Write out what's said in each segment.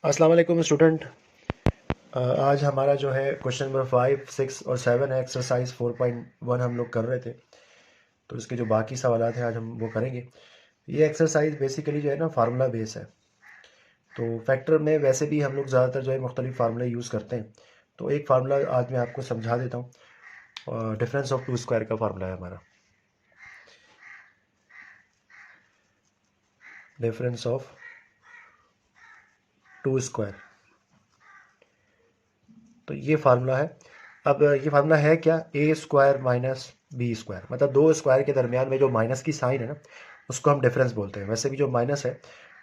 अस्सलाम वालेकुम स्टूडेंट। आज हमारा जो है क्वेश्चन नंबर 5, 6 और 7 है। एक्सरसाइज 4.1 हम लोग कर रहे थे, तो इसके जो बाकी सवालात हैं आज हम वो करेंगे। ये एक्सरसाइज बेसिकली जो है ना फार्मूला बेस है। तो फैक्टर में वैसे भी हम लोग ज़्यादातर जो है मुख्तलिफ फार्मूले यूज़ करते हैं। तो एक फार्मूला आज मैं आपको समझा देता हूँ। डिफरेंस ऑफ टू स्क्वायर का फार्मूला है हमारा। डिफरेंस ऑफ टू स्क्वायर, तो ये फार्मूला है। अब ये फार्मूला है क्या? ए स्क्वायर माइनस बी स्क्वायर, मतलब दो स्क्वायर के दरमियान में जो माइनस की साइन है ना, उसको हम डिफरेंस बोलते हैं। वैसे भी जो माइनस है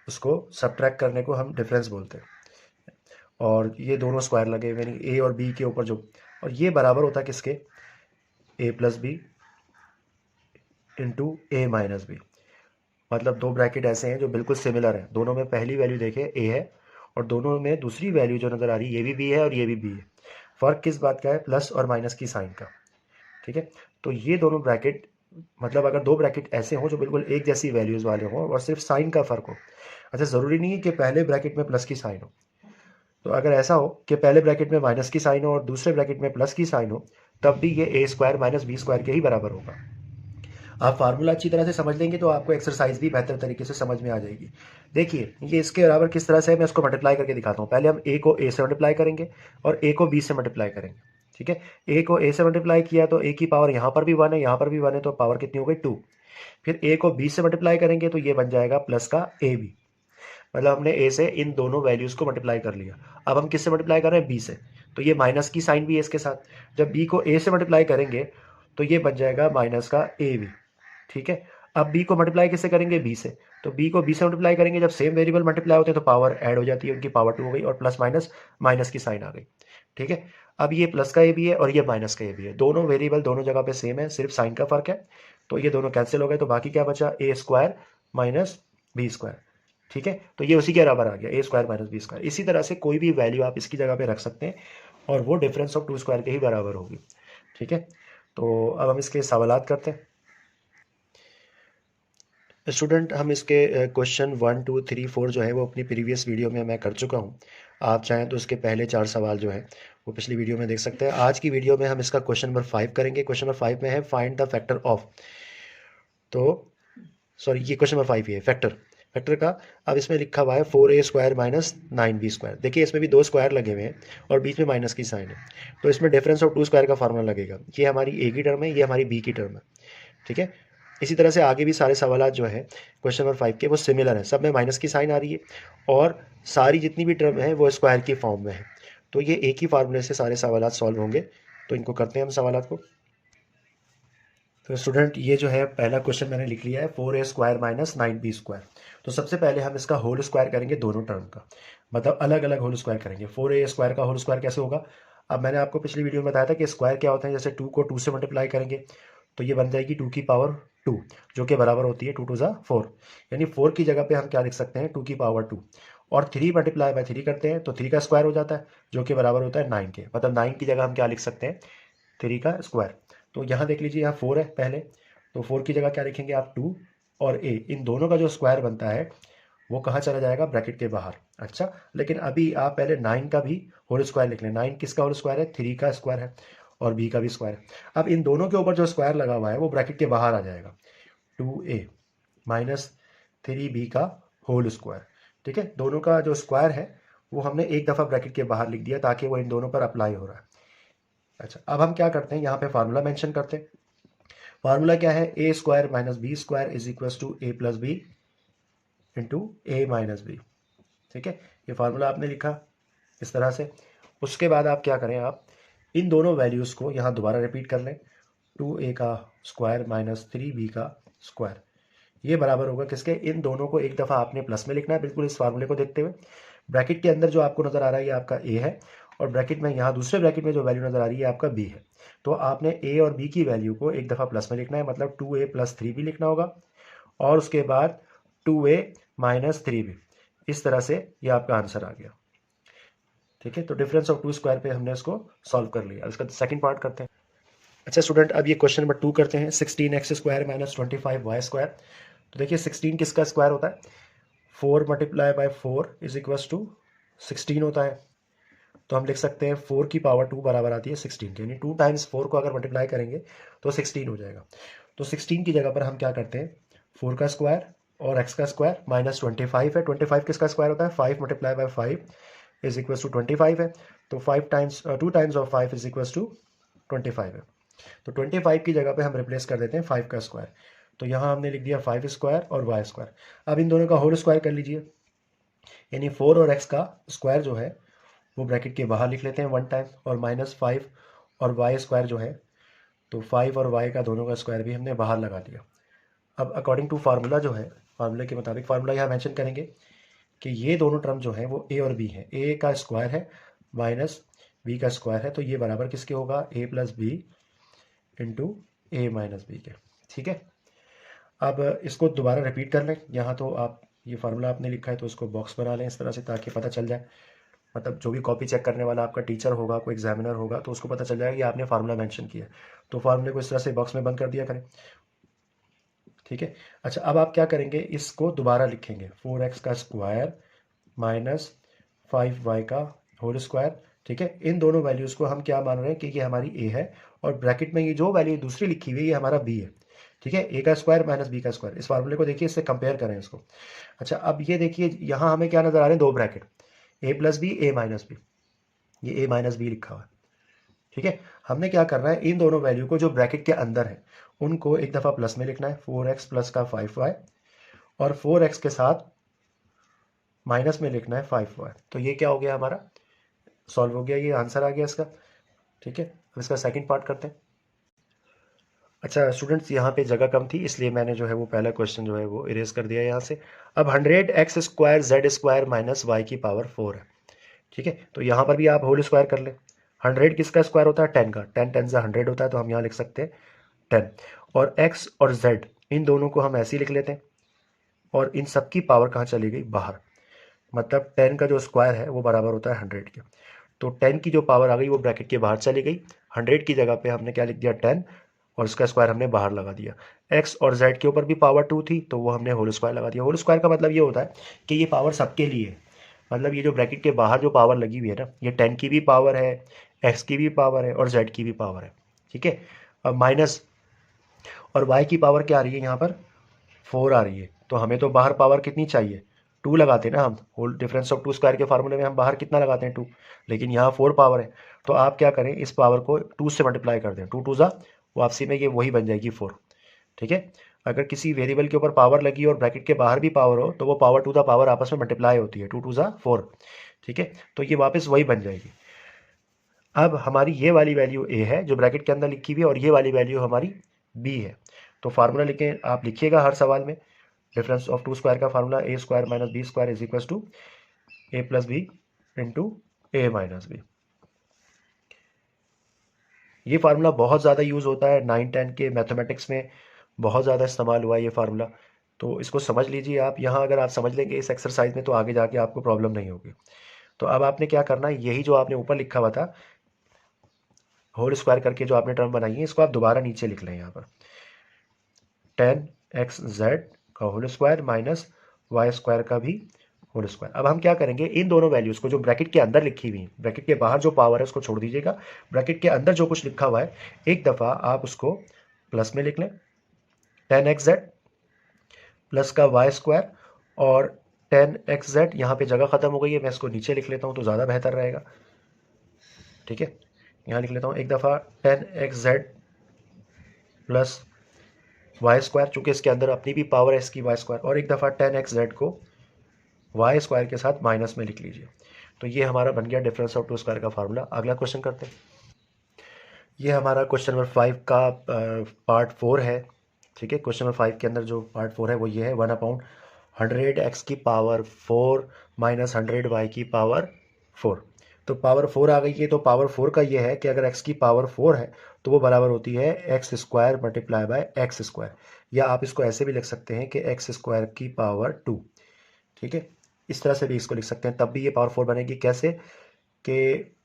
उसको सब्ट्रैक्ट करने को हम डिफरेंस बोलते हैं। और ये दोनों स्क्वायर लगे हुए, यानी ए और बी के ऊपर जो, और ये बराबर होता है किसके? ए प्लस बी इंटू ए माइनस बी। मतलब दो ब्रैकेट ऐसे हैं जो बिल्कुल सिमिलर हैं, दोनों में पहली वैल्यू देखें ए है और दोनों में दूसरी वैल्यू जो नज़र आ रही है ये भी बी है और ये भी बी है। फ़र्क किस बात का है? प्लस और माइनस की साइन का। ठीक है, तो ये दोनों ब्रैकेट, मतलब अगर दो ब्रैकेट ऐसे हों जो बिल्कुल एक जैसी वैल्यूज़ वाले हों और सिर्फ साइन का फ़र्क हो। अच्छा, ज़रूरी नहीं है कि पहले ब्रैकेट में प्लस की साइन हो। तो अगर ऐसा हो कि पहले ब्रैकेट में माइनस की साइन हो और दूसरे ब्रैकेट में प्लस की साइन हो, तब भी ये ए स्क्वायर माइनस बी स्क्वायर के ही बराबर होगा। आप फार्मूला अच्छी तरह से समझ लेंगे तो आपको एक्सरसाइज भी बेहतर तरीके से समझ में आ जाएगी। देखिए ये इसके बराबर किस तरह से है, मैं इसको मल्टीप्लाई करके दिखाता हूँ। पहले हम ए को ए से मल्टीप्लाई करेंगे और ए को बी से मल्टीप्लाई करेंगे। ठीक है, ए को ए से मल्टीप्लाई किया तो ए की पावर यहाँ पर भी 1 है, यहाँ पर भी 1 है, तो पावर कितनी हो गई? 2। फिर ए को बी से मल्टीप्लाई करेंगे तो ये बन जाएगा प्लस का ए बी। मतलब हमने ए से इन दोनों वैल्यूज़ को मल्टीप्लाई कर लिया। अब हम किससे मल्टीप्लाई कर रहे हैं? बी से। तो ये माइनस की साइन भी है इसके साथ। जब बी को ए से मल्टीप्लाई करेंगे तो ये बन जाएगा माइनस का ए बी। ठीक है, अब बी को मल्टीप्लाई किससे करेंगे? बी से। तो बी को बी से मल्टीप्लाई करेंगे, जब सेम वेरिएबल मल्टीप्लाई होते हैं तो पावर ऐड हो जाती है, उनकी पावर 2 हो गई और प्लस माइनस माइनस की साइन आ गई। ठीक है, अब ये प्लस का ए बी है और ये माइनस का ए बी है, दोनों वेरिएबल दोनों जगह पे सेम है, सिर्फ साइन का फर्क है। तो ये दोनों कैंसिल हो गए, तो बाकी क्या बचा? ए स्क्वायर माइनस बी स्क्वायर। ठीक है, तो ये उसी के बराबर आ गया, ए स्क्वायर माइनस बी स्क्वायर। इसी तरह से कोई भी वैल्यू आप इसकी जगह पे रख सकते हैं और वो डिफरेंस ऑफ टू स्क्वायर के ही बराबर होगी। ठीक है, तो अब हम इसके सवालात करते हैं। स्टूडेंट, हम इसके क्वेश्चन 1, 2, 3, 4 जो है वो अपनी प्रीवियस वीडियो में मैं कर चुका हूँ। आप चाहें तो उसके पहले 4 सवाल जो है वो पिछली वीडियो में देख सकते हैं। आज की वीडियो में हम इसका क्वेश्चन नंबर 5 करेंगे। क्वेश्चन नंबर 5 में है फाइंड द फैक्टर ऑफ, तो सॉरी ये क्वेश्चन नंबर 5 ही है, फैक्टर फैक्टर का। अब इसमें लिखा हुआ है 4a square minus 9b square. देखिए इसमें भी दो स्क्वायर लगे हुए हैं और बीच में माइनस की साइन है, तो इसमें डिफरेंस ऑफ टू स्क्वायर का फार्मूला लगेगा। ये हमारी ए की टर्म है, ये हमारी बी की टर्म है। ठीक है, इसी तरह से आगे भी सारे सवाल जो है क्वेश्चन नंबर 5 के वो सिमिलर है, सब में माइनस की साइन आ रही है और सारी जितनी भी टर्म है वो स्क्वायर की फॉर्म में है। तो ये एक ही फार्मूले से सारे सवाल सॉल्व होंगे। तो इनको करते हैं हम सवाल को। तो स्टूडेंट, ये जो है पहला क्वेश्चन मैंने लिख लिया है, 4a square minus 9b square. तो सबसे पहले हम इसका होल स्क्वायर करेंगे दोनों टर्म का, मतलब अलग अलग होल स्क्वायर करेंगे। 4a स्क्वायर का होल स्क्वायर कैसे होगा? अब मैंने आपको पिछली वीडियो में बताया था कि स्क्वायर क्या होता है। जैसे 2 को 2 से मल्टीप्लाई करेंगे तो ये बन जाएगी 2 की पावर 2, जो कि बराबर होती है 2 टू ज़ा 4। यानी 4 की जगह पे हम क्या लिख सकते हैं? 2 की पावर 2। और 3 मल्टीप्लाई बाय 3 करते हैं तो 3 का स्क्वायर हो जाता है, जो कि बराबर होता है 9 के। मतलब 9 की जगह हम क्या लिख सकते हैं? 3 का स्क्वायर। तो यहाँ देख लीजिए, यहाँ 4 है पहले, तो 4 की जगह क्या लिखेंगे आप? 2 और a, इन दोनों का जो स्क्वायर बनता है वो कहाँ चला जाएगा? ब्रैकेट के बाहर। अच्छा, लेकिन अभी आप पहले 9 का भी होल स्क्वायर लिख लें। 9 किसका होल स्क्वायर है? 3 का स्क्वायर है और b का भी स्क्वायर है। अब इन दोनों के ऊपर जो स्क्वायर लगा हुआ है वो ब्रैकेट के बाहर आ जाएगा, 2a माइनस 3b का होल स्क्वायर। ठीक है, दोनों का जो स्क्वायर है वो हमने एक दफ़ा ब्रैकेट के बाहर लिख दिया ताकि वो इन दोनों पर अप्लाई हो रहा है। अच्छा, अब हम क्या करते हैं, यहाँ पे फार्मूला मेंशन करते हैं। फार्मूला क्या है? A square minus B square is equal to a plus B into A minus b. ठीक है, ये फार्मूला आपने लिखा इस तरह से। उसके बाद आप क्या करें, आप इन दोनों वैल्यूज़ को यहाँ दोबारा रिपीट कर लें। 2a का स्क्वायर माइनस 3b का स्क्वायर, ये बराबर होगा किसके? इन दोनों को एक दफ़ा आपने प्लस में लिखना है, बिल्कुल इस फार्मूले को देखते हुए। ब्रैकेट के अंदर जो आपको नज़र आ रहा है ये आपका a है और ब्रैकेट में, यहाँ दूसरे ब्रैकेट में जो वैल्यू नज़र आ रही है आपका b है। तो आपने a और b की वैल्यू को एक दफ़ा प्लस में लिखना है, मतलब 2a प्लस 3b लिखना होगा और उसके बाद 2a माइनस 3b। इस तरह से ये आपका आंसर आ गया। ठीक है, तो डिफरेंस ऑफ टू स्क्वायर पे हमने इसको सॉल्व कर लिया। इसका सेकंड पार्ट करते हैं। अच्छा स्टूडेंट, अब ये क्वेश्चन नंबर 2 करते हैं। 16x square minus 25y square. तो देखिए 16 किसका स्क्वायर होता है? 4 multiply by 4 is equals to 16 होता है, तो हम लिख सकते हैं 4 की पावर 2 बराबर आती है 16 के, यानी 2 टाइम्स 4 को अगर मल्टीप्लाई करेंगे तो 16 हो जाएगा। तो 16 की जगह पर हम क्या करते हैं, 4 का स्क्वायर और x का स्क्वायर माइनस 25 है। 25 किसका स्क्वायर होता है, 5 multiply by 5 is equal to 25 है। तो 5 times 2 times of 5 is equal to 25 है। तो 25 की जगह पे हम रिप्लेस कर देते हैं 5 का स्क्वायर। तो यहाँ हमने लिख दिया 5 स्क्वायर और y स्क्वायर। अब इन दोनों का होल स्क्वायर कर लीजिए, यानी 4 और x का स्क्वायर जो है वो ब्रैकेट के बाहर लिख लेते हैं 1 टाइम, और माइनस 5 और y स्क्वायर जो है, तो 5 और y का दोनों का स्क्वायर भी हमने बाहर लगा दिया। अब अकॉर्डिंग टू फार्मूला जो है, फार्मूले के मुताबिक फार्मूला यहाँ मेंशन करेंगे कि ये दोनों टर्म जो है वो a और b है। a का स्क्वायर है माइनस b का स्क्वायर है, तो ये बराबर किसके होगा, a plus B into A minus B के। ठीक है, अब इसको दोबारा रिपीट कर लें। यहाँ तो आप ये फार्मूला आपने लिखा है तो इसको बॉक्स बना लें इस तरह से, ताकि पता चल जाए, मतलब जो भी कॉपी चेक करने वाला आपका टीचर होगा, कोई एग्जामिनर होगा, तो उसको पता चल जाएगा कि आपने फार्मूला मेंशन किया। तो फार्मूले को इस तरह से बॉक्स में बंद कर दिया करें। ठीक है, अच्छा अब आप क्या करेंगे, इसको दोबारा लिखेंगे 4x का स्क्वायर माइनस 5y का होल स्क्वायर। ठीक है, इन दोनों वैल्यूज़ को हम क्या मान रहे हैं कि ये हमारी a है, और ब्रैकेट में ये जो वैल्यू दूसरी लिखी हुई है ये हमारा b है। ठीक है, a का स्क्वायर माइनस b का स्क्वायर, इस फार्मूले को देखिए, इससे कंपेयर करें इसको। अच्छा अब ये देखिए, यहाँ हमें क्या नज़र आ रहे हैं, दो bracket, a plus B A minus B, ये a माइनस बी लिखा हुआ है। ठीक है, हमने क्या करना है, इन दोनों वैल्यू को जो ब्रैकेट के अंदर है उनको एक दफ़ा प्लस में लिखना है, 4x प्लस का 5y, और 4x के साथ माइनस में लिखना है 5y। तो ये क्या हो गया, हमारा सॉल्व हो गया, ये आंसर आ गया इसका। ठीक है, अब इसका सेकंड पार्ट करते हैं। अच्छा स्टूडेंट्स, यहाँ पे जगह कम थी इसलिए मैंने जो है वो पहला क्वेश्चन जो है वो इरेज कर दिया यहाँ से। अब 100x square Z square minus Y की पावर 4 है। ठीक है, तो यहाँ पर भी आप होल स्क्वायर कर लें। 100 किसका स्क्वायर होता है, 10 का, 10 10 से 100 होता है, तो हम यहाँ लिख सकते हैं 10। और x और z इन दोनों को हम ऐसे ही लिख लेते हैं, और इन सब की पावर कहाँ चली गई, बाहर। मतलब 10 का जो स्क्वायर है वो बराबर होता है 100 के। तो 10 की जो पावर आ गई वो ब्रैकेट के बाहर चली गई, 100 की जगह पे हमने क्या लिख दिया 10, और उसका स्क्वायर हमने बाहर लगा दिया। x और z के ऊपर भी पावर 2 थी तो वो हमने होल स्क्वायर लगा दिया। होल स्क्वायर का मतलब ये होता है कि ये पावर सबके लिए है, मतलब ये जो ब्रैकेट के बाहर जो पावर लगी हुई है ना, ये 10 की भी पावर है, x की भी पावर है और z की भी पावर है। ठीक है, अब माइनस और y की पावर क्या आ रही है, यहाँ पर 4 आ रही है, तो हमें तो बाहर पावर कितनी चाहिए, 2 लगाते हैं ना हम, whole difference of two square के फार्मूले में हम बाहर कितना लगाते हैं 2, लेकिन यहाँ 4 पावर है, तो आप क्या करें, इस पावर को 2 से मल्टीप्लाई कर दें, 2 2 ज़ा, वापसी में ये वही बन जाएगी 4। ठीक है, अगर किसी वेरिएबल के ऊपर पावर लगी और ब्रैकेट के बाहर भी पावर हो तो वो पावर टू द पावर आपस में मल्टीप्लाई होती है, 2 2 ज़ा 4। ठीक है, तो ये वापस वही बन जाएगी। अब हमारी ये वाली वैल्यू a है जो ब्रैकेट के अंदर लिखी हुई है, और ये वाली वैल्यू हमारी b है। तो फार्मूला लिखे, आप लिखिएगा हर सवाल में, डिफरेंस ऑफ टू स्क्वायर का formula a square minus B square is equal to a plus B into A minus B. ये फार्मूला बहुत ज़्यादा यूज़ होता है 9 10 के मैथमेटिक्स में, बहुत ज़्यादा इस्तेमाल हुआ है ये फार्मूला। तो इसको समझ लीजिए आप, यहाँ अगर आप समझ लेंगे इस एक्सरसाइज में तो आगे जाके आपको प्रॉब्लम नहीं होगी। तो अब आपने क्या करना है, यही जो आपने ऊपर लिखा हुआ था होल स्क्वायर करके जो आपने टर्म बनाई है, इसको आप दोबारा नीचे लिख लें यहाँ पर, 10xz का whole square minus Y square का भी होल स्क्वायर। अब हम क्या करेंगे, इन दोनों वैल्यूज़ को जो ब्रैकेट के अंदर लिखी हुई है, ब्रैकेट के बाहर जो पावर है उसको छोड़ दीजिएगा, ब्रैकेट के अंदर जो कुछ लिखा हुआ है एक दफ़ा आप उसको प्लस में लिख लें, 10xz प्लस का वाई स्क्वायर, और 10xz यहाँ पे जगह ख़त्म हो गई है, मैं इसको नीचे लिख लेता हूँ तो ज़्यादा बेहतर रहेगा। ठीक है, यहाँ लिख लेता हूँ एक दफ़ा 10xz प्लस वाई स्क्वायर, चूँकि इसके अंदर अपनी भी पावर है इसकी वाई स्क्वायर, और एक दफ़ा 10xz को वाई स्क्वायर के साथ माइनस में लिख लीजिए। तो ये हमारा बन गया डिफरेंस ऑफ टू स्क्वायर का फार्मूला। अगला क्वेश्चन करते हैं, ये हमारा क्वेश्चन नंबर 5 का पार्ट 4 है। ठीक है, क्वेश्चन नंबर 5 के अंदर जो पार्ट 4 है वो ये है, 1/100x की पावर 4 माइनस 100y की पावर 4। तो पावर 4 आ गई है, तो पावर 4 का ये है कि अगर x की पावर 4 है तो वो बराबर होती है x square multiply by x square, या आप इसको ऐसे भी लिख सकते हैं कि एक्स स्क्वायर की पावर 2। ठीक है, इस तरह से भी इसको लिख सकते हैं, तब भी ये पावर 4 बनेगी। कैसे कि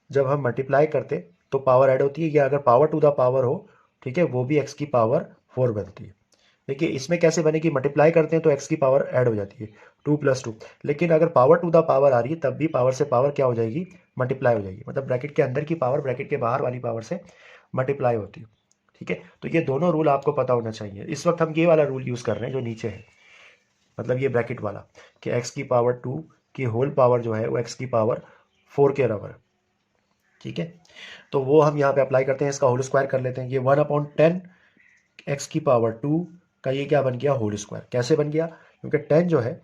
जब हम मल्टीप्लाई करते तो पावर ऐड होती है, या अगर पावर टू द पावर हो, ठीक है, वो भी एक्स की पावर 4 बनती है। देखिए इसमें कैसे बनेगी, मल्टीप्लाई करते हैं तो x की पावर ऐड हो जाती है 2+2, लेकिन अगर पावर टू द पावर आ रही है तब भी पावर से पावर क्या हो जाएगी, मल्टीप्लाई हो जाएगी। मतलब ब्रैकेट के अंदर की पावर ब्रैकेट के बाहर वाली पावर से मल्टीप्लाई होती है। ठीक है, तो ये दोनों रूल आपको पता होना चाहिए। इस वक्त हम ये वाला रूल यूज़ कर रहे हैं जो नीचे है, मतलब ये ब्रैकेट वाला, कि x की पावर 2 की होल पावर जो है वो x की पावर 4 के बराबर है। ठीक है, तो वो हम यहाँ पे अप्लाई करते हैं, इसका होल स्क्वायर कर लेते हैं। ये 1/10 x की पावर 2 का ये क्या बन गया, होल स्क्वायर। कैसे बन गया, क्योंकि 10 जो है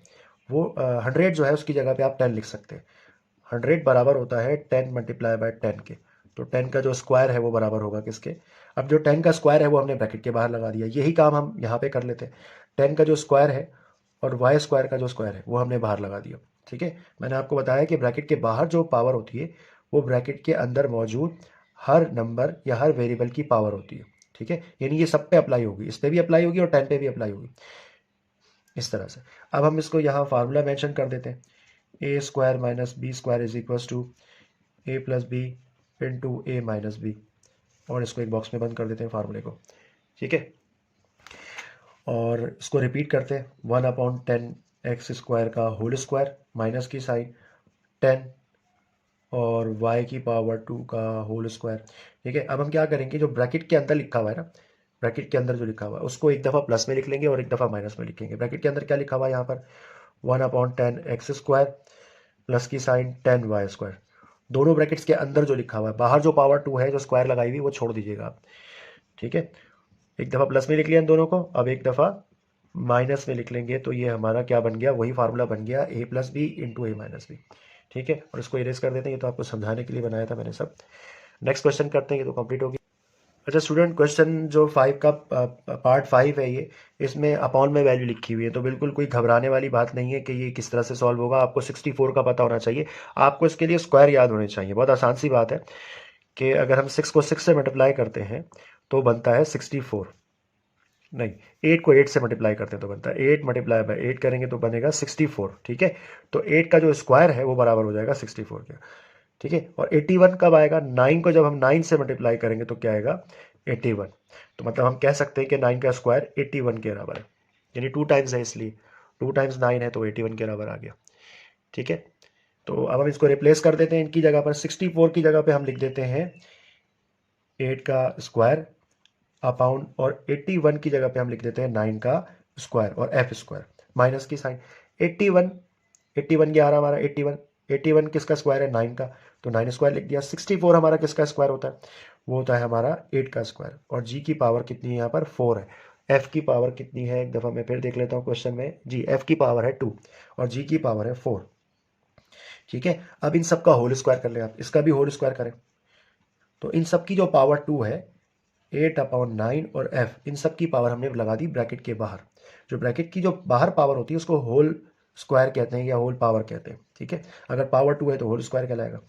वो 100 जो है उसकी जगह पे आप 10 लिख सकते हैं। 100 बराबर होता है 10 मल्टीप्लाई बाय 10 के, तो 10 का जो स्क्वायर है वो बराबर होगा किसके, अब जो 10 का स्क्वायर है वो हमने ब्रैकेट के बाहर लगा दिया। यही काम हम यहाँ पे कर लेते हैं। 10 का जो स्क्वायर है और वाई स्क्वायर का जो स्क्वायर है वो हमने बाहर लगा दिया। ठीक है, मैंने आपको बताया कि ब्रैकेट के बाहर जो पावर होती है वो ब्रैकेट के अंदर मौजूद हर नंबर या हर वेरिएबल की पावर होती है। ठीक है, यानी ये सब पे अप्लाई होगी, इस पे भी अप्लाई होगी और 10 पे भी अप्लाई होगी, इस तरह से। अब हम इसको यहाँ फार्मूला मेंशन कर देते हैं, a square minus B square is equal to a plus B into A minus b, और इसको एक बॉक्स में बंद कर देते हैं फार्मूले को। ठीक है, और इसको रिपीट करते हैं, 1/10 एक्स स्क्वायर का होल स्क्वायर माइनस की साइन 10 और y की पावर 2 का होल स्क्वायर। ठीक है, अब हम क्या करेंगे, जो ब्रैकेट के अंदर लिखा हुआ है ना, ब्रैकेट के अंदर जो लिखा हुआ है उसको एक दफ़ा प्लस में लिख लेंगे और एक दफ़ा माइनस में लिखेंगे। ब्रैकेट के अंदर क्या लिखा हुआ है यहाँ पर, 1/10 एक्स स्क्वायर प्लस की साइन 10 वाई स्क्वायर। दोनों ब्रैकेट्स के अंदर जो लिखा हुआ है, बाहर जो पावर 2 है जो स्क्वायर लगाई हुई वो छोड़ दीजिएगा आप। ठीक है, एक दफ़ा प्लस में लिख लिया इन दोनों को, अब एक दफ़ा माइनस में लिख लेंगे, तो ये हमारा क्या बन गया, वही फार्मूला बन गया, ए प्लस बी इंटू ए माइनस बी। ठीक है, और इसको इरेज कर देते हैं, ये तो आपको समझाने के लिए बनाया था मैंने सब। नेक्स्ट क्वेश्चन करते हैं, ये तो कंप्लीट हो गया। अच्छा स्टूडेंट, क्वेश्चन जो 5 का पार्ट 5 है ये, इसमें अपॉन में वैल्यू लिखी हुई है, तो बिल्कुल कोई घबराने वाली बात नहीं है कि ये किस तरह से सॉल्व होगा। आपको 64 का पता होना चाहिए, आपको इसके लिए स्क्वायर याद होने चाहिए। बहुत आसान सी बात है कि अगर हम 6 को 6 से मल्टीप्लाई करते हैं तो बनता है 64, नहीं 8 को 8 से मल्टीप्लाई करते हैं तो बनता है 8 मल्टीप्लाई बाय 8 करेंगे तो बनेगा 64। ठीक है, तो 8 का जो स्क्वायर है वो बराबर हो जाएगा 64 के। ठीक है, और 81 कब आएगा, 9 को जब हम 9 से मल्टीप्लाई करेंगे तो क्या आएगा, 81। तो मतलब हम कह सकते हैं कि 9 का स्क्वायर 81 के बराबर है, यानी 2 टाइम्स है, इसलिए 2 टाइम्स 9 है तो 81 के बराबर आ गया। ठीक है, तो अब हम इसको रिप्लेस कर देते हैं, इनकी जगह पर 64 की जगह पे हम लिख देते हैं 8 का स्क्वायर अपॉन, और 81 की जगह पे हम लिख देते हैं 9 का स्क्वायर और एफ स्क्वायर माइनस की साइन। 81 81 क्या आ रहा हमारा, 81 81 किसका स्क्वायर है, 9 का, तो 9 स्क्वायर लिख दिया। 64 हमारा किसका स्क्वायर होता है, वो होता है हमारा 8 का स्क्वायर, और जी की पावर कितनी है यहाँ पर, 4 है। एफ की पावर कितनी है, एक दफ़ा मैं फिर देख लेता हूँ क्वेश्चन में, जी एफ की पावर है 2 और जी की पावर है 4। ठीक है, अब इन सब का होल स्क्वायर कर ले आप, इसका भी होल स्क्वायर करें, तो इन सब की जो पावर 2 है 8/9 और f, इन सब की पावर हमने लगा दी ब्रैकेट के बाहर। जो ब्रैकेट की जो बाहर पावर होती है उसको होल स्क्वायर कहते हैं या होल पावर कहते हैं। ठीक है, अगर पावर 2 है तो होल स्क्वायर कहलाएगा।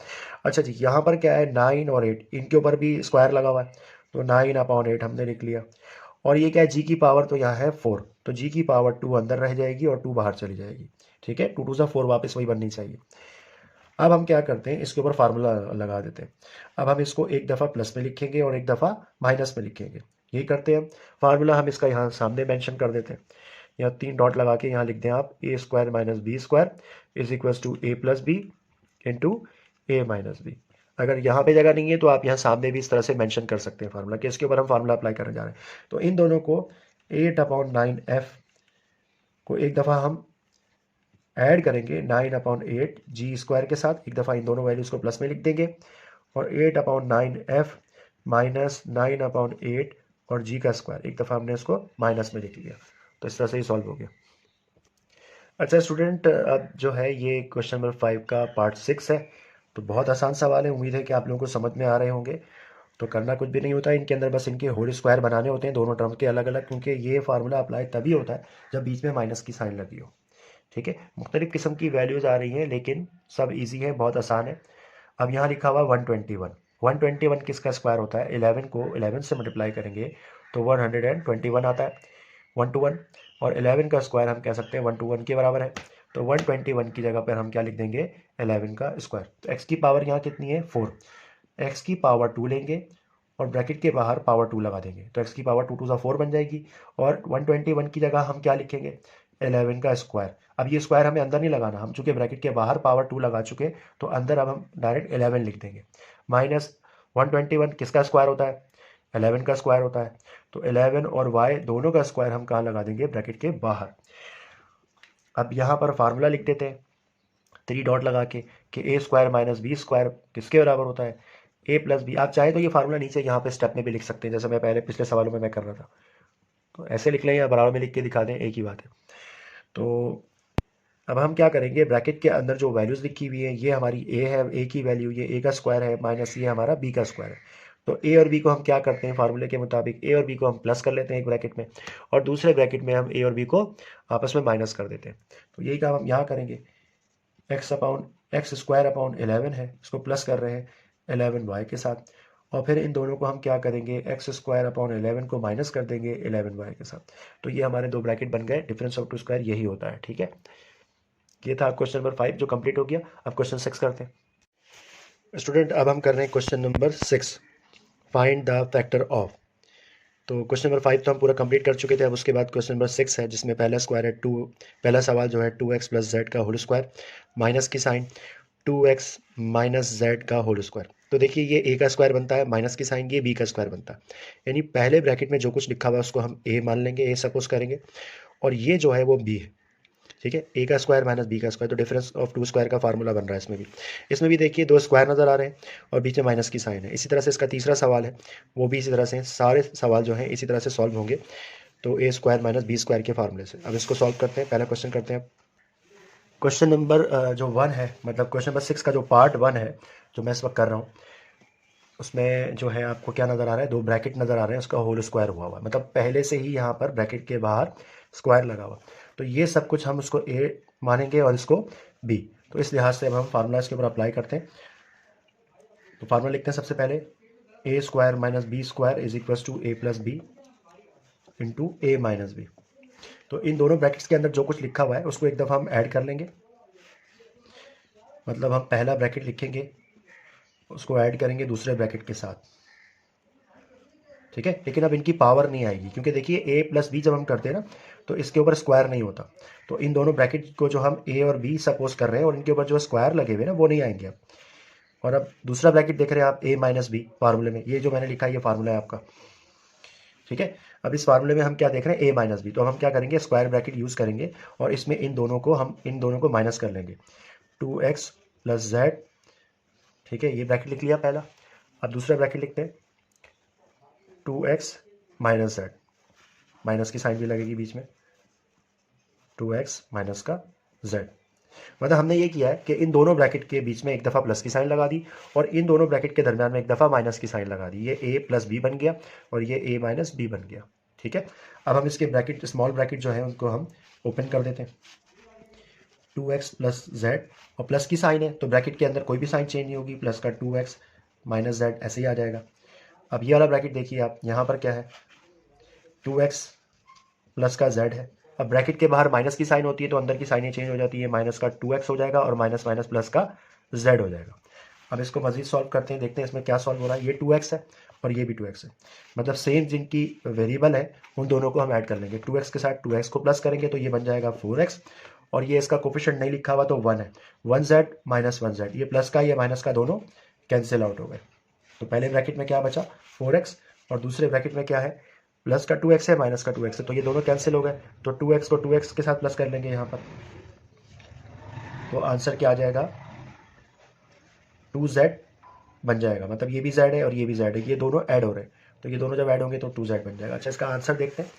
अच्छा जी, यहाँ पर क्या है, 9 और 8, इनके ऊपर भी स्क्वायर लगा हुआ है, तो 9/8 हमने लिख लिया। और ये क्या है, जी की पावर तो यहाँ है 4, तो जी की पावर 2 अंदर रह जाएगी और 2 बाहर चली जाएगी। ठीक है, 2 2 4 वापस वही बननी चाहिए। अब हम क्या करते हैं, इसके ऊपर फार्मूला लगा देते हैं। अब हम इसको एक दफ़ा प्लस में लिखेंगे और एक दफ़ा माइनस में लिखेंगे, यही करते हैं। फार्मूला हम इसका यहाँ सामने मेंशन कर देते हैं, यहाँ 3 डॉट लगा के यहाँ लिख दें आप, a square minus B square is equal to a plus B into A minus b. अगर यहाँ पे जगह नहीं है तो आप यहाँ सामने भी इस तरह से मेंशन कर सकते हैं फार्मूला, कि इसके ऊपर हम फार्मूला अप्लाई करने जा रहे हैं। तो इन दोनों को 8/9f को एक दफ़ा हम ऐड करेंगे 9/8 जी स्क्वायर के साथ, एक दफ़ा इन दोनों वैल्यूज़ को प्लस में लिख देंगे, और 8/9f माइनस 9/8 और जी का स्क्वायर एक दफ़ा हमने इसको माइनस में लिख लिया। तो इस तरह से ही सॉल्व हो गया। अच्छा स्टूडेंट, अब जो है ये क्वेश्चन नंबर 5 का पार्ट 6 है, तो बहुत आसान सवाल है, उम्मीद है कि आप लोगों को समझ में आ रहे होंगे। तो करना कुछ भी नहीं होता है, इनके अंदर बस इनके होल स्क्वायर बनाने होते हैं दोनों टर्म के अलग अलग, क्योंकि ये फार्मूला अप्लाई तभी होता है जब बीच में माइनस की साइन लगी हो। ठीक है, मुख्तलिफ किस्म की वैल्यूज़ आ रही हैं लेकिन सब इजी है, बहुत आसान है। अब यहाँ लिखा हुआ 121, 121 किसका स्क्वायर होता है, 11 को 11 से मल्टीप्लाई करेंगे तो 121 आता है, 1 to 1, और 11 का स्क्वायर हम कह सकते हैं 1 to 1 के बराबर है। तो 121 की जगह पर हम क्या लिख देंगे, 11 का स्क्वायर। तो x की पावर यहाँ कितनी है, 4, x की पावर 2 लेंगे और ब्रैकेट के बाहर पावर 2 लगा देंगे, तो x की पावर 2 2 4 बन जाएगी। और 121 की जगह हम क्या लिखेंगे, 11 का स्क्वायर। अब ये स्क्वायर हमें अंदर नहीं लगाना, हम चूंकि ब्रैकेट के बाहर पावर 2 लगा चुके, तो अंदर अब हम डायरेक्ट 11 लिख देंगे। माइनस 121 किसका स्क्वायर होता है, 11 का स्क्वायर होता है। तो 11 और y दोनों का स्क्वायर हम कहाँ लगा देंगे, ब्रैकेट के बाहर। अब यहाँ पर फार्मूला लिख देते हैं 3 डॉट लगा के कि ए स्क्वायर माइनस बी स्क्वायर किसके बराबर होता है, ए प्लस बी। आप चाहे तो ये फार्मूला नीचे यहाँ पे स्टेप में भी लिख सकते हैं, जैसे मैं पहले पिछले सवालों में मैं कर रहा था, तो ऐसे लिख लें या बराबर में लिख के दिखा दें, एक ही बात है। तो अब हम क्या करेंगे, ब्रैकेट के अंदर जो वैल्यूज़ लिखी हुई है, ये हमारी ए है, ए की वैल्यू, ये ए का स्क्वायर है, माइनस ये हमारा बी का स्क्वायर है। तो ए और बी को हम क्या करते हैं, फार्मूले के मुताबिक ए और बी को हम प्लस कर लेते हैं एक ब्रैकेट में, और दूसरे ब्रैकेट में हम ए और बी को आपस में माइनस कर देते हैं। तो यही काम हम यहाँ करेंगे, एक्स स्क्वायर अपॉन 11 है, इसको प्लस कर रहे हैं 11 वाई के साथ, और फिर इन दोनों को हम क्या करेंगे, एक्स स्क्वायर अपॉन 11 को माइनस कर देंगे 11 वाई के साथ। तो ये हमारे दो ब्रैकेट बन गए, डिफरेंस ऑफ टू स्क्वायर यही होता है, ठीक है। ये था क्वेश्चन नंबर 5 जो कंप्लीट हो गया। अब क्वेश्चन 6 करते हैं स्टूडेंट। अब हम कर रहे हैं question number 6, find the factor of. तो क्वेश्चन नंबर 5 तो हम पूरा कंप्लीट कर चुके थे। अब उसके बाद क्वेश्चन नंबर 6 है, जिसमें पहला स्क्वायर है 2, पहला सवाल जो है 2x प्लस जेड का होल स्क्वायर, माइनस की साइन 2x माइनस जेड का होल स्क्वायर। तो देखिए ये a का स्क्वायर बनता है, माइनस की साइन ये b का स्क्वायर बनता है, यानी पहले ब्रैकेट में जो कुछ लिखा हुआ है उसको हम a मान लेंगे, a सपोज करेंगे, और ये जो है वो b है, ठीक है। ए का स्क्वायर माइनस बी का स्क्वायर, तो डिफरेंस ऑफ टू स्क्वायर का फार्मूला बन रहा है इसमें भी देखिए दो स्क्वायर नज़र आ रहे हैं और बीच में माइनस की साइन है। इसी तरह से इसका तीसरा सवाल है, वो भी इसी तरह से, सारे सवाल जो हैं इसी तरह से सॉल्व होंगे, तो ए स्क्वायर माइनस बी स्क्वायर के फार्मूले से। अब इसको सॉल्व करते हैं, पहला क्वेश्चन करते हैं। क्वेश्चन नंबर जो 1 है, मतलब क्वेश्चन नंबर 6 का जो पार्ट 1 है जो मैं इस वक्त कर रहा हूँ, उसमें जो है आपको क्या नज़र आ रहा है, दो ब्रैकेट नज़र आ रहे हैं, उसका होल स्क्वायर हुआ हुआ है, मतलब पहले से ही यहाँ पर ब्रैकेट के बाहर स्क्वायर लगा हुआ। तो ये सब कुछ हम उसको ए मानेंगे और इसको बी। तो इस लिहाज से अब हम फार्मूला इसके ऊपर अप्लाई करते हैं। तो फार्मूला लिखते हैं सबसे पहले, a square minus B square is equal to a plus B into A minus B. तो इन दोनों ब्रैकेट्स के अंदर जो कुछ लिखा हुआ है उसको एक दफ़ा हम ऐड कर लेंगे, मतलब हम पहला ब्रैकेट लिखेंगे उसको ऐड करेंगे दूसरे ब्रैकेट के साथ, ठीक है। लेकिन अब इनकी पावर नहीं आएगी, क्योंकि देखिए ए प्लस बी जब हम करते हैं ना तो इसके ऊपर स्क्वायर नहीं होता, तो इन दोनों ब्रैकेट को जो हम ए और बी सपोज कर रहे हैं और इनके ऊपर जो स्क्वायर लगे हुए ना वो नहीं आएंगे अब। और अब दूसरा ब्रैकेट देख रहे हैं आप, ए माइनस बी फार्मूले में, ये जो मैंने लिखा है ये फार्मूला है आपका, ठीक है। अब इस फार्मूले में हम क्या देख रहे हैं, ए माइनस बी, तो हम क्या करेंगे, स्क्वायर ब्रैकेट यूज़ करेंगे और इसमें इन दोनों को माइनस कर लेंगे, 2x प्लस जेड, ठीक है, ये ब्रैकेट लिख लिया पहला। अब दूसरा ब्रैकेट लिखते हैं 2x माइनस जेड, माइनस की साइन भी लगेगी बीच में, 2x माइनस का z। मतलब हमने ये किया है कि इन दोनों ब्रैकेट के बीच में एक दफ़ा प्लस की साइन लगा दी और इन दोनों ब्रैकेट के दरमियान में एक दफ़ा माइनस की साइन लगा दी, ये a प्लस बी बन गया और ये a माइनस बी बन गया, ठीक है। अब हम इसके ब्रैकेट, स्मॉल ब्रैकेट जो है उनको हम ओपन कर देते हैं, 2x प्लस जेड, और प्लस की साइन है तो ब्रैकेट के अंदर कोई भी साइन चेंज नहीं होगी, प्लस का 2x माइनस जेड ऐसे ही आ जाएगा। अब ये वाला ब्रैकेट देखिए आप, यहाँ पर क्या है, 2x प्लस का z है। अब ब्रैकेट के बाहर माइनस की साइन होती है तो अंदर की साइनें चेंज हो जाती है, माइनस का 2x हो जाएगा और माइनस माइनस प्लस का z हो जाएगा। अब इसको मजीद सॉल्व करते हैं, देखते हैं इसमें क्या सॉल्व हो रहा है। ये 2x है और ये भी 2x है, मतलब सेम जिनकी वेरिएबल है उन दोनों को हम ऐड कर लेंगे, 2x के साथ 2x को प्लस करेंगे तो ये बन जाएगा 4x, और ये इसका कोफिशिएंट नहीं लिखा हुआ तो 1 है, 1z माइनस 1z, ये प्लस का ये माइनस का दोनों कैंसिल आउट हो गए। तो पहले ब्रैकेट में क्या बचा, 4x, और दूसरे ब्रैकेट में क्या है, प्लस का 2x है माइनस का 2x है, तो ये दोनों कैंसिल हो गए, तो 2x को 2x के साथ प्लस कर लेंगे यहाँ पर, तो आंसर क्या आ जाएगा, 2z बन जाएगा, मतलब ये भी z है और ये भी z है, ये दोनों ऐड हो रहे हैं, तो ये दोनों जब ऐड होंगे तो 2z बन जाएगा। अच्छा, इसका आंसर देखते हैं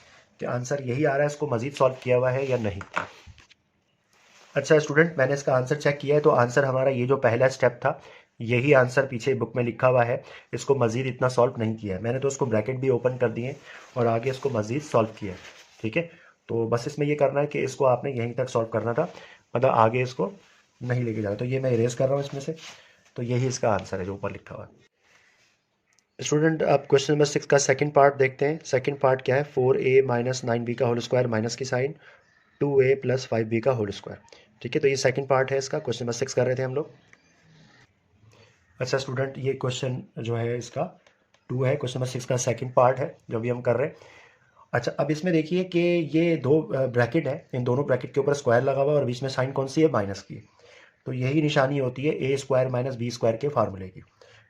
कि आंसर यही आ रहा है, इसको मजीद सॉल्व किया हुआ है या नहीं। अच्छा स्टूडेंट, मैंने इसका आंसर चेक किया है, तो आंसर हमारा ये जो पहला स्टेप था यही आंसर पीछे बुक में लिखा हुआ है, इसको मज़ीद इतना सॉल्व नहीं किया है मैंने, तो इसको ब्रैकेट भी ओपन कर दिए और आगे इसको मज़ीद सॉल्व किया है, ठीक है। तो बस इसमें ये करना है कि इसको आपने यहीं तक सॉल्व करना था, मतलब आगे इसको नहीं लेके जाना। तो ये मैं इरेज कर रहा हूँ इसमें से, तो यही इसका आंसर है जो ऊपर लिखा हुआ है। स्टूडेंट, अब क्वेश्चन नंबर 6 का सेकंड पार्ट देखते हैं। सेकंड पार्ट क्या है, 4a माइनस 9b का होल स्क्वायर माइनस की साइन 2a प्लस 5b का होल स्क्वायर, ठीक है। तो ये सेकंड पार्ट है इसका, क्वेश्चन नंबर 6 कर रहे थे हम लोग। अच्छा स्टूडेंट, ये क्वेश्चन जो है इसका 2 है, क्वेश्चन नंबर 6 का सेकंड पार्ट है जो भी हम कर रहे हैं। अच्छा, अब इसमें देखिए कि ये दो ब्रैकेट है, इन दोनों ब्रैकेट के ऊपर स्क्वायर लगा हुआ है और बीच में साइन कौन सी है, माइनस की। तो यही निशानी होती है a square minus B square के फार्मूले की।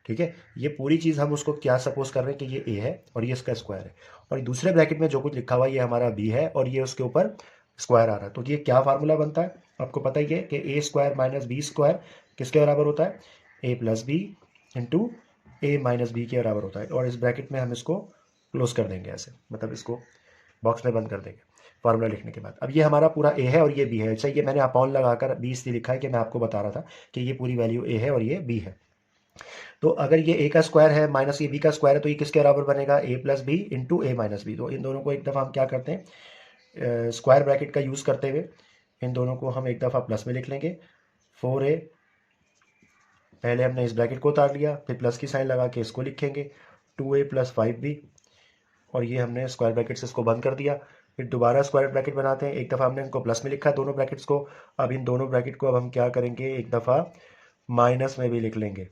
ठीक है, ये पूरी चीज़ हम उसको क्या सपोज कर रहे हैं कि ये ए है और ये इसका स्क्वायर है, और दूसरे ब्रैकेट में जो कुछ लिखा हुआ है ये हमारा बी है और ये उसके ऊपर स्क्वायर आ रहा है। तो ये क्या फार्मूला बनता है, आपको पता ही है कि ए स्क्वायर माइनस बी स्क्वायर किसके बराबर होता है, ए प्लस बी इंटू ए माइनस बी के बराबर होता है। और इस ब्रैकेट में हम इसको क्लोज कर देंगे ऐसे, मतलब इसको बॉक्स में बंद कर देंगे फार्मूला लिखने के बाद। अब ये हमारा पूरा ए है और ये बी है। अच्छा, ये मैंने अपॉन लगाकर बी इसलिए लिखा है कि मैं आपको बता रहा था कि ये पूरी वैल्यू ए है और ये बी है। तो अगर ये ए का स्क्वायर है माइनस ये बी का स्क्वायर है तो ये किसके बराबर बनेगा, ए प्लस बी इंटू ए माइनस बी। तो इन दोनों को एक दफ़ा हम क्या करते हैं, स्क्वायर ब्रैकेट का यूज़ करते हुए इन दोनों को हम एक दफ़ा प्लस में लिख लेंगे। 4a, पहले हमने इस ब्रैकेट को उतार लिया, फिर प्लस की साइन लगा के इसको लिखेंगे 2a प्लस 5b, और ये हमने स्क्वायर ब्रैकेट से इसको बंद कर दिया। फिर दोबारा स्क्वायर ब्रैकेट बनाते हैं, एक दफ़ा हमने इनको प्लस में लिखा है दोनों ब्रैकेट्स को। अब इन दोनों ब्रैकेट को अब हम क्या करेंगे, एक दफ़ा माइनस में भी लिख लेंगे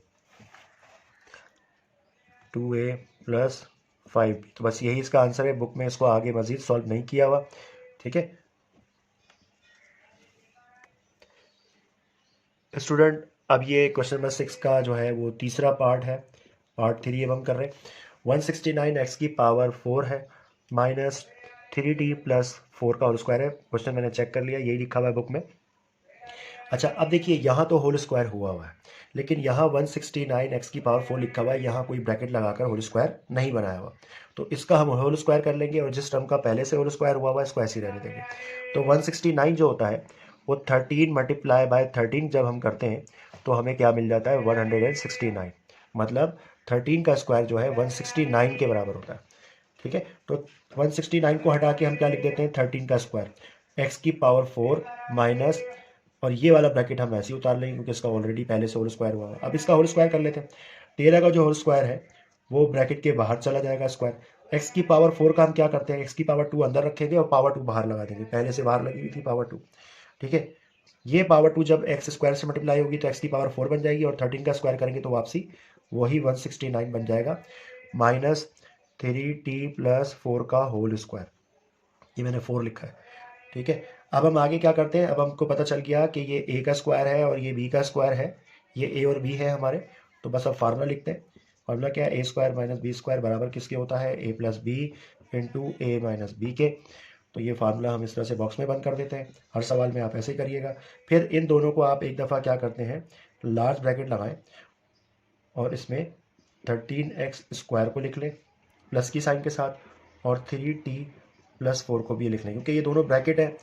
2a प्लस 5b। तो बस यही इसका आंसर है, बुक में इसको आगे मजीद सॉल्व नहीं किया हुआ। ठीक है स्टूडेंट, अब ये क्वेश्चन नंबर 6 का जो है वो तीसरा पार्ट है, पार्ट 3 अब हम कर रहे हैं। 169x की पावर 4 है माइनस 3t प्लस 4 का होल स्क्वायर है। क्वेश्चन मैंने चेक कर लिया, यही लिखा हुआ है बुक में। अच्छा, अब देखिए यहाँ तो होल स्क्वायर हुआ हुआ है, लेकिन यहाँ 169x की पावर 4 लिखा हुआ है, यहाँ कोई ब्रैकेट लगाकर होल स्क्वायर नहीं बनाया हुआ। तो इसका हम होल स्क्वायर कर लेंगे और जिस टर्म का पहले से होल स्क्वायर हुआ हुआ है इसको ऐसे ही रहने देंगे। तो 169 जो होता है वो 13 मल्टीप्लाई बाय 13 जब हम करते हैं तो हमें क्या मिल जाता है, 169। मतलब 13 का स्क्वायर जो है 169 के बराबर होता है। ठीक है, तो 169 को हटा के हम क्या लिख देते हैं, 13 का स्क्वायर एक्स की पावर 4 माइनस, और ये वाला ब्रैकेट हम ऐसे ही उतार लेंगे क्योंकि इसका ऑलरेडी पहले से होल स्क्वायर हुआ है। अब इसका होल स्क्वायर कर लेते हैं। 13 का जो होल स्क्वायर है वो ब्रैकेट के बाहर चला जाएगा स्क्वायर। एक्स की पावर 4 का हम क्या करते हैं, एक्स की पावर 2 अंदर रखेंगे और पावर 2 बाहर लगा देंगे, पहले से बाहर लगी हुई थी पावर 2। ठीक है, ये पावर 2 जब एक्स स्क्वायर से मल्टीप्लाई होगी तो एक्स की पावर 4 बन जाएगी, और 13 का स्क्वायर करेंगे तो वापसी वही 169 बन जाएगा माइनस 3t प्लस 4 का होल स्क्वायर। ये मैंने 4 लिखा है। ठीक है, अब हम आगे क्या करते हैं, अब हमको पता चल गया कि ये ए का स्क्वायर है और ये बी का स्क्वायर है, ये ए और बी है हमारे। तो बस अब फार्मूला लिखते हैं। फार्मूला क्या है, a square minus B square बराबर किसके होता है, ए प्लस बी इंटू ए माइनस बी के। तो ये फार्मूला हम इस तरह से बॉक्स में बंद कर देते हैं। हर सवाल में आप ऐसे ही करिएगा। फिर इन दोनों को आप एक दफ़ा क्या करते हैं, लार्ज ब्रैकेट लगाएं और इसमें 13x स्क्वायर को लिख लें प्लस की साइन के साथ, और 3t प्लस 4 को भी लिख लें क्योंकि ये दोनों ब्रैकेट है।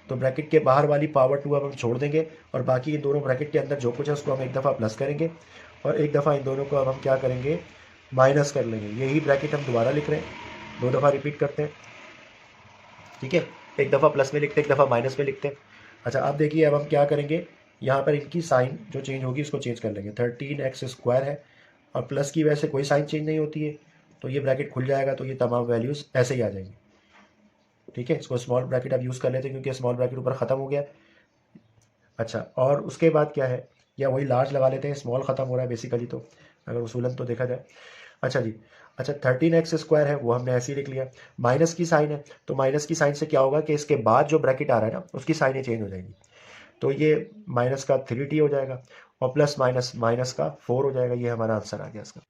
तो ब्रैकेट के बाहर वाली पावर 2 अब हम छोड़ देंगे और बाकी इन दोनों ब्रैकेट के अंदर जो कुछ है उसको हम एक दफ़ा प्लस करेंगे और एक दफ़ा इन दोनों को अब हम क्या करेंगे, माइनस कर लेंगे। यही ब्रैकेट हम दोबारा लिख रहे हैं, 2 दफ़ा रिपीट करते हैं। ठीक है, एक दफ़ा प्लस में लिखते हैं, एक दफ़ा माइनस में लिखते हैं। अच्छा, अब देखिए अब हम क्या करेंगे, यहाँ पर इनकी साइन जो चेंज होगी उसको चेंज कर लेंगे। 13x स्क्वायर है और प्लस की वजह से कोई साइन चेंज नहीं होती है, तो ये ब्रैकेट खुल जाएगा, तो ये तमाम वैल्यूज़ ऐसे ही आ जाएंगी। ठीक है, इसको स्मॉल ब्रैकेट अब यूज़ कर लेते हैं क्योंकि स्मॉल ब्रैकेट ऊपर ख़त्म हो गया। अच्छा, और उसके बाद क्या है, या वही लार्ज लगा लेते हैं, स्मॉल ख़त्म हो रहा है बेसिकली, तो अगर उसूलन तो देखा जाए। अच्छा जी, अच्छा 13x स्क्वायर है वो हमने ऐसे ही लिख लिया। माइनस की साइन है तो माइनस की साइन से क्या होगा कि इसके बाद जो ब्रैकेट आ रहा है ना उसकी साइनें चेंज हो जाएंगी। तो ये माइनस का 3t हो जाएगा और प्लस माइनस माइनस का 4 हो जाएगा। ये हमारा आंसर आ गया इसका।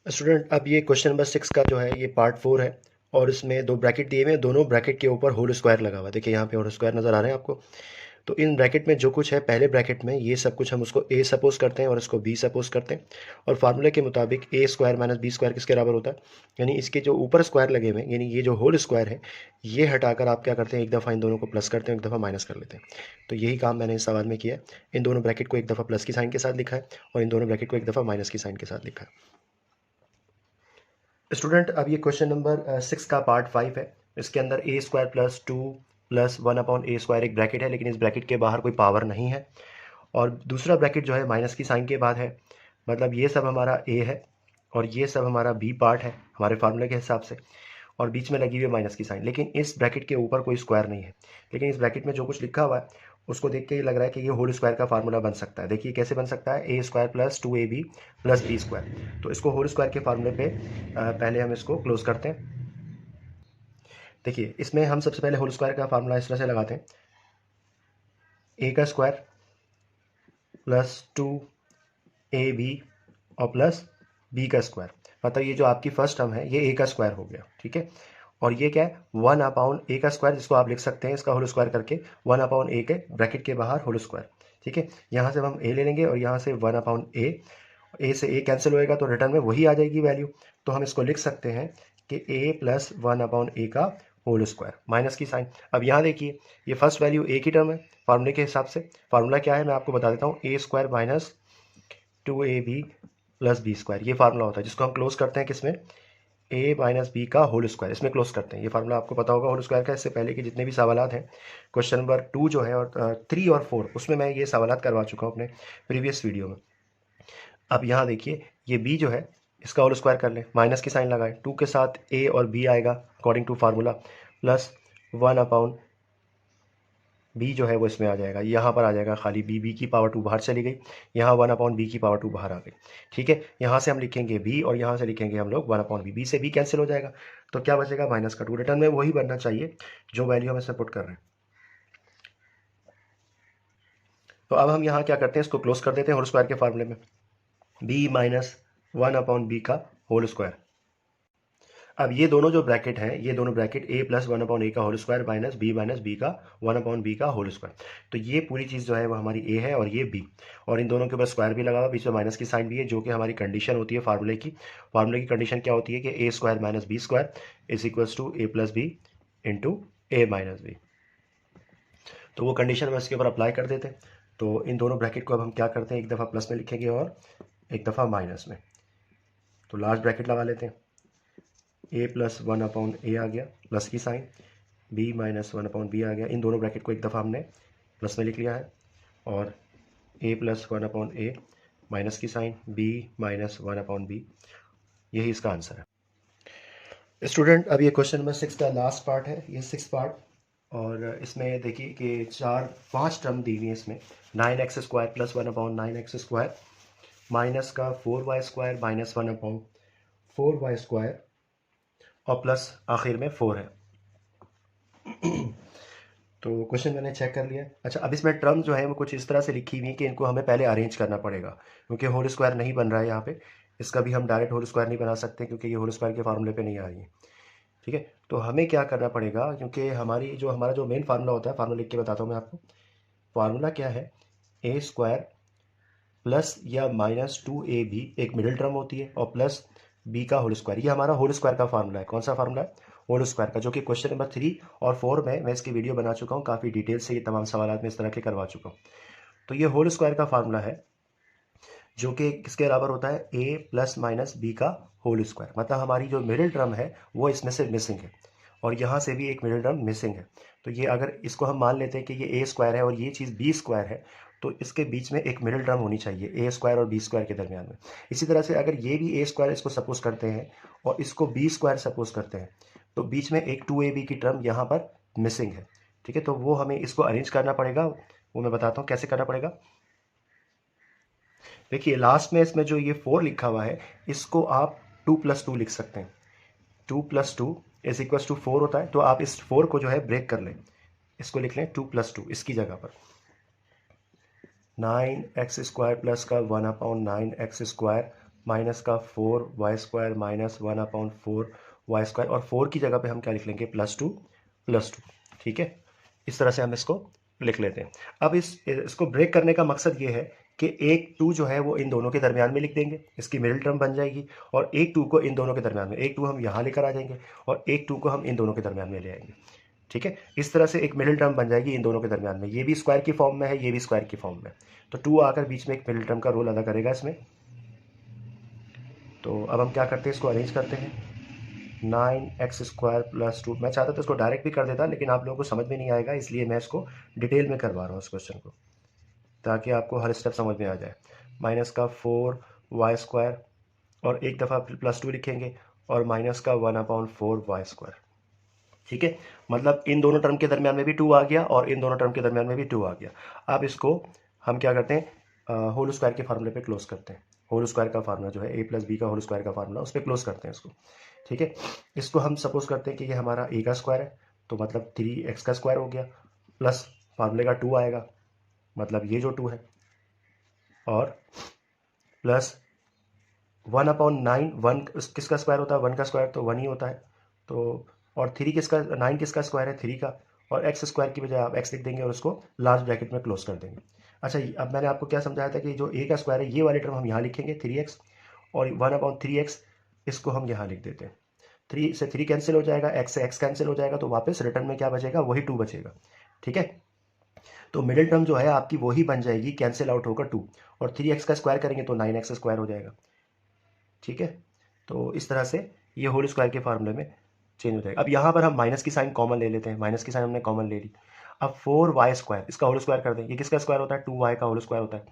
स्टूडेंट, अब ये क्वेश्चन नंबर 6 का जो है ये पार्ट 4 है और इसमें 2 ब्रैकेट दिए हुए हैं, दोनों ब्रैकेट के ऊपर होल स्क्वायर लगा हुआ है। देखिए यहाँ पे होल स्क्वायर नज़र आ रहे हैं आपको। तो इन ब्रैकेट में जो कुछ है पहले ब्रैकेट में ये सब कुछ हम उसको a सपोज करते हैं और इसको b सपोज करते हैं, और फार्मूले के मुताबिक a square minus B square किसके बराबर होता है, यानी इसके जो ऊपर स्क्वायर लगे हुए हैं, यानी ये जो होल स्क्वायर है ये हटाकर आप क्या करते हैं, एक दफ़ा इन दोनों को प्लस करते हैं, एक दफ़ा माइनस कर लेते हैं। तो यही काम मैंने इस सवाल में किया है। इन दोनों ब्रैकेट को एक दफ़ा प्लस की साइन के साथ लिखा है और इन दोनों ब्रैकेट को एक दफ़ा माइनस की साइन के साथ लिखा है। स्टूडेंट, अब ये क्वेश्चन नंबर 6 का पार्ट 5 है। इसके अंदर ए स्क्वायर प्लस 2 प्लस 1 अपॉन ए स्क्वायर एक ब्रैकेट है, लेकिन इस ब्रैकेट के बाहर कोई पावर नहीं है, और दूसरा ब्रैकेट जो है माइनस की साइन के बाद है। मतलब ये सब हमारा ए है और ये सब हमारा बी पार्ट है हमारे फार्मूले के हिसाब से, और बीच में लगी हुई है माइनस की साइन। लेकिन इस ब्रैकेट के ऊपर कोई स्क्वायर नहीं है, लेकिन इस ब्रैकेट में जो कुछ लिखा हुआ है उसको देख के ये लग रहा है कि ये होल स्क्वायर का फार्मूला बन सकता है। देखिए कैसे बन सकता है, a square plus 2ab plus b square. तो इसको होल स्क्वायर के फार्मूले पे पहले हम इसको क्लोज करते हैं। देखिए इसमें हम सबसे पहले होल स्क्वायर का फार्मूला इस तरह से लगाते हैं, ए का स्क्वायर प्लस 2ab और प्लस बी का स्क्वायर। मतलब ये जो आपकी फर्स्ट टर्म है ये ए का स्क्वायर हो गया, ठीक है। और ये क्या है, 1 ए का स्क्वायर, जिसको आप लिख सकते हैं इसका होल स्क्वायर करके 1 ए के ब्रैकेट के बाहर होल स्क्वायर, ठीक है। यहाँ से हम ए ले लेंगे और यहाँ से 1 ए से ए कैंसिल होएगा तो रिटर्न में वही आ जाएगी वैल्यू। तो हम इसको लिख सकते हैं कि ए प्लस 1 का होल स्क्वायर, माइनस की साइन। अब यहाँ देखिए ये फर्स्ट वैल्यू ए की टर्म है फार्मूले के हिसाब से। फार्मूला क्या है मैं आपको बता देता हूँ, a square minus 2ab plus b square, ये फार्मूला होता है जिसको हम क्लोज करते हैं किसमें, ए माइनस बी का होल स्क्वायर, इसमें क्लोज करते हैं। ये फार्मूला आपको पता होगा होल स्क्वायर का, इससे पहले के जितने भी सवालात हैं क्वेश्चन नंबर 2 जो है और 3 और 4 उसमें मैं ये सवालात करवा चुका हूँ अपने प्रीवियस वीडियो में। अब यहाँ देखिए ये b जो है इसका होल स्क्वायर कर लें, माइनस की साइन लगाएं, 2 के साथ a और b आएगा according to formula, plus 1 b जो है वो इसमें आ जाएगा, यहाँ पर आ जाएगा खाली b की पावर 2 बाहर चली गई, यहाँ 1/b की पावर 2 बाहर आ गई, ठीक है। यहाँ से हम लिखेंगे b और यहाँ से लिखेंगे हम लोग 1/b, b से b कैंसिल हो जाएगा तो क्या बचेगा -2। रिटर्न में वही बनना चाहिए जो वैल्यू हम इसमें पुट कर रहे हैं। तो अब हम यहाँ क्या करते हैं, इसको क्लोज कर देते हैं होल स्क्वायर के फार्मूले में, b माइनस 1/b का होल स्क्वायर। अब ये दोनों जो ब्रैकेट हैं, ये दोनों ब्रैकेट a प्लस 1/a का होल स्क्वायर माइनस b का 1/b का होल स्क्वायर। तो ये पूरी चीज़ जो है वो हमारी a है और ये b, और इन दोनों के ऊपर स्क्वायर भी लगा हुआ, बीच में माइनस की साइन भी है, जो कि हमारी कंडीशन होती है फार्मूले की। फार्मूले की कंडीशन क्या होती है कि a square minus B square is equals to a plus B into A minus B. तो वो कंडीशन में इसके ऊपर अप्लाई कर देते हैं। तो इन दोनों ब्रैकेट को अब हम क्या करते हैं, एक दफ़ा प्लस में लिखेंगे और एक दफ़ा माइनस में। तो लास्ट ब्रैकेट लगा लेते हैं, a प्लस 1/a आ गया प्लस की साइन, b माइनस 1/b आ गया। इन दोनों ब्रैकेट को एक दफ़ा हमने प्लस में लिख लिया है और a प्लस 1/a माइनस की साइन, b माइनस 1/b, यही इसका आंसर है। स्टूडेंट अब ये क्वेश्चन नंबर 6 का लास्ट पार्ट है, ये 6 पार्ट, और इसमें देखिए कि 5 टर्म दी हुई है इसमें, 9x square plus 1/9x square minus का 4y square minus 1/4y square और प्लस आखिर में 4 है। तो क्वेश्चन मैंने चेक कर लिया। अच्छा अब इसमें टर्म जो है वो कुछ इस तरह से लिखी हुई है कि इनको हमें पहले अरेंज करना पड़ेगा, क्योंकि होल स्क्वायर नहीं बन रहा है यहाँ पे। इसका भी हम डायरेक्ट होल स्क्वायर नहीं बना सकते क्योंकि ये होल स्क्वायर के फार्मूले पे नहीं आ रही है, ठीक है। तो हमें क्या करना पड़ेगा, क्योंकि हमारा जो मेन फार्मूला होता है, फार्मूला लिख के बताता हूँ मैं आपको। फार्मूला क्या है, ए स्क्वायर प्लस या माइनस 2ab एक मिडिल टर्म होती है और प्लस b का होल स्क्वायर, ये हमारा होल स्क्वायर का फार्मूला है। कौन सा फार्मूला है, होल स्क्वायर का, जो कि क्वेश्चन नंबर 3 और 4 में मैं इसकी वीडियो बना चुका हूँ, काफ़ी डिटेल से ये तमाम सवाल में इस तरह के करवा चुका हूँ। तो ये होल स्क्वायर का फार्मूला है जो कि किसके बराबर होता है, a प्लस माइनस बी का होल स्क्वायर। मतलब हमारी जो मिडिल टर्म है वो इसमें से मिसिंग है और यहाँ से भी एक मिडिल टर्म मिसिंग है। तो ये अगर इसको हम मान लेते हैं कि ये a स्क्वायर है और ये चीज़ b स्क्वायर है, तो इसके बीच में एक मिडिल टर्म होनी चाहिए a स्क्वायर और b स्क्वायर के दरमियान में। इसी तरह से अगर ये भी a स्क्वायर इसको सपोज करते हैं और इसको b स्क्वायर सपोज करते हैं, तो बीच में एक 2ab की टर्म यहाँ पर मिसिंग है, ठीक है। तो वो हमें इसको अरेंज करना पड़ेगा, वो मैं बताता हूँ कैसे करना पड़ेगा। देखिए लास्ट में इसमें जो ये 4 लिखा हुआ है, इसको आप 2 + 2 लिख सकते हैं। 2 + 2 इज इक्वल्स टू 4 होता है। तो आप इस 4 को जो है ब्रेक कर लें, इसको लिख लें 2 + 2 इसकी जगह पर। 9x स्क्वायर प्लस का 1/9x स्क्वायर माइनस का 4y square minus 1/4y square, और 4 की जगह पे हम क्या लिख लेंगे, +2 +2, ठीक है। इस तरह से हम इसको लिख लेते हैं। अब इसको ब्रेक करने का मकसद ये है कि एक 2 जो है वो इन दोनों के दरमियान में लिख देंगे, इसकी मिडिल टर्म बन जाएगी, और एक 2 को इन दोनों के दरमियान में, एक 2 हम यहाँ लेकर आ जाएंगे और एक 2 को हम इन दोनों के दरमियान में ले आएंगे, ठीक है। इस तरह से एक मिडिल टर्म बन जाएगी इन दोनों के दरमियान में, ये भी स्क्वायर की फॉर्म में है, ये भी स्क्वायर की फॉर्म में। तो 2 आकर बीच में एक मिडिल टर्म का रोल अदा करेगा इसमें। तो अब हम क्या करते हैं, इसको अरेंज करते हैं। 9x स्क्वायर प्लस 2, मैं चाहता तो इसको डायरेक्ट भी कर देता, लेकिन आप लोगों को समझ में नहीं आएगा, इसलिए मैं इसको डिटेल में करवा रहा हूँ इस क्वेश्चन को, ताकि आपको हर स्टेप समझ में आ जाए। माइनस का 4y स्क्वायर और एक दफ़ा +2 लिखेंगे और माइनस का 1/4y स्क्वायर। ठीक है, मतलब इन दोनों टर्म के दरमियान में भी 2 आ गया और इन दोनों टर्म के दरमियान में भी 2 आ गया। अब इसको हम क्या करते हैं, होल स्क्वायर के फार्मूले पे क्लोज करते हैं। होल स्क्वायर का फार्मूला जो है a प्लस बी का होल स्क्वायर का फार्मूला, उस पर क्लोज करते हैं इसको। ठीक है, इसको हम सपोज करते हैं कि ये हमारा a का स्क्वायर है, तो मतलब 3x का स्क्वायर हो गया, प्लस फार्मूले का 2 आएगा, मतलब ये जो 2 है, और प्लस 1/9, 1 किसका स्क्वायर होता है, 1 का स्क्वायर तो 1 ही होता है, तो और 3 किसका, 9 किसका स्क्वायर है, 3 का, और एक्स स्क्वायर की बजाय आप एक्स लिख देंगे और उसको लार्ज ब्रैकेट में क्लोज कर देंगे। अच्छा, अब मैंने आपको क्या समझाया था कि जो a का स्क्वायर है ये वाली टर्म हम यहाँ लिखेंगे 3x, और 1/3x इसको हम यहाँ लिख देते हैं। 3 से 3 कैंसिल हो जाएगा, x से x कैंसिल हो जाएगा, तो वापस रिटर्न में क्या बचेगा, वही 2 बचेगा। ठीक है, तो मिडिल टर्म जो है आपकी वही बन जाएगी, कैंसिल आउट होकर 2, और 3x का स्क्वायर करेंगे तो 9x स्क्वायर हो जाएगा। ठीक है, तो इस तरह से ये होल स्क्वायर के फार्मूले में चेंज हो जाएगा। अब यहाँ पर हम माइनस की साइन कॉमन ले लेते हैं, माइनस की साइन हमने कॉमन ले ली। अब 4y स्क्वायर, इसका होल स्क्वायर कर दें, ये किसका स्क्वायर होता है, 2y का होल स्क्वायर होता है।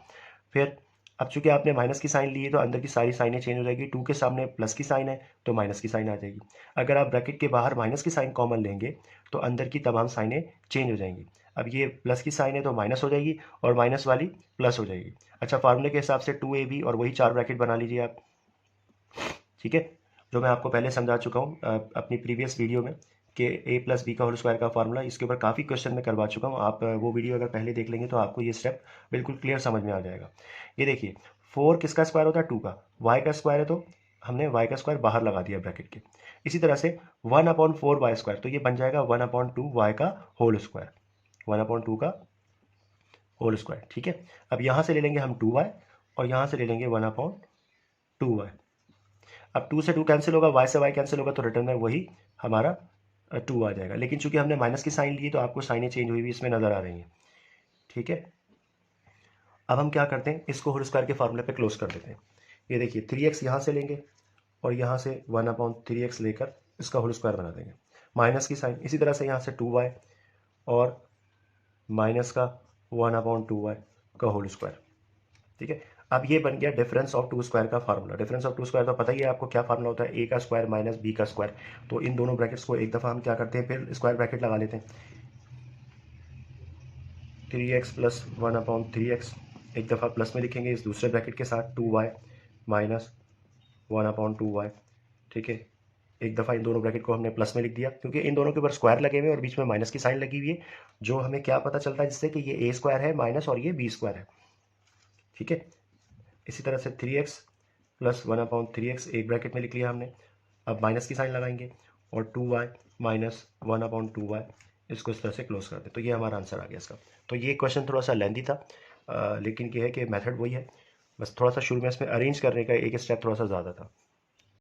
फिर अब चूंकि आपने माइनस की साइन ली है तो अंदर की सारी साइनें चेंज हो जाएगी, 2 के सामने प्लस की साइन है तो माइनस की साइन आ जाएगी। अगर आप ब्रैकेट के बाहर माइनस की साइन कॉमन लेंगे तो अंदर की तमाम साइनें चेंज हो जाएंगी। अब ये प्लस की साइन है तो माइनस हो जाएगी, और माइनस वाली प्लस हो जाएगी। अच्छा, फार्मूले के हिसाब से 2ab और वही 4 ब्रैकेट बना लीजिए आप। ठीक है, जो मैं आपको पहले समझा चुका हूँ अपनी प्रीवियस वीडियो में कि a प्लस बी का होल स्क्वायर का फार्मूला, इसके ऊपर काफ़ी क्वेश्चन मैं करवा चुका हूँ। आप वो वीडियो अगर पहले देख लेंगे तो आपको ये स्टेप बिल्कुल क्लियर समझ में आ जाएगा। ये देखिए, 4 किसका स्क्वायर होता है, 2 का, y का स्क्वायर है तो हमने y का स्क्वायर बाहर लगा दिया ब्रैकेट के। इसी तरह से 1/4y स्क्वायर, तो ये बन जाएगा 1/2y का होल स्क्वायर, 1/2 का होल स्क्वायर। ठीक है, अब यहाँ से ले लेंगे हम 2y और यहाँ से ले लेंगे 1/2y। अब 2 से 2 कैंसिल होगा, y से y कैंसिल होगा, तो रिटर्न में वही हमारा 2 आ जाएगा। लेकिन चूंकि हमने माइनस की साइन ली तो आपको साइनें चेंज हुई हुई इसमें नज़र आ रही हैं। ठीक है, अब हम क्या करते हैं, इसको होल स्क्वायर के फार्मूले पे क्लोज कर देते हैं। ये देखिए 3x यहाँ से लेंगे और यहाँ से 1/3x लेकर इसका होल स्क्वायर बना देंगे, माइनस की साइन, इसी तरह से यहाँ से 2y और माइनस का 1/2y का होल स्क्वायर। ठीक है, अब ये बन गया डिफरेंस ऑफ टू स्क्वायर का formula. Difference of two square तो पता ही है आपको क्या फार्मूला होता है, a का स्क्वायर माइनस b का स्क्वायर। तो इन दोनों ब्रैकेट्स को एक दफ़ा हम क्या करते हैं, फिर स्क्वायर ब्रैकेट लगा लेते हैं। 3x प्लस 1/3x एक दफ़ा प्लस में लिखेंगे इस दूसरे ब्रैकेट के साथ, 2y माइनस 1/2y। ठीक है, एक दफ़ा इन दोनों ब्रैकेट को हमने प्लस में लिख दिया क्योंकि इन दोनों के ऊपर स्क्वायर लगे हुए हैं और बीच में माइनस की साइन लगी हुई है, जो हमें क्या पता चलता है जिससे कि ये a स्क्वायर है माइनस और ये b स्क्वायर है। ठीक है, इसी तरह से 3x प्लस 1/3x एक ब्रैकेट में लिख लिया हमने। अब माइनस की साइन लगाएंगे और 2y माइनस 1/2y, इसको इस तरह से क्लोज कर दें, तो ये हमारा आंसर आ गया इसका। तो ये क्वेश्चन थोड़ा सा लेंदी था, लेकिन ये है कि मेथड वही है, बस थोड़ा सा शुरू में इसमें अरेंज करने का एक स्टेप थोड़ा सा ज़्यादा था।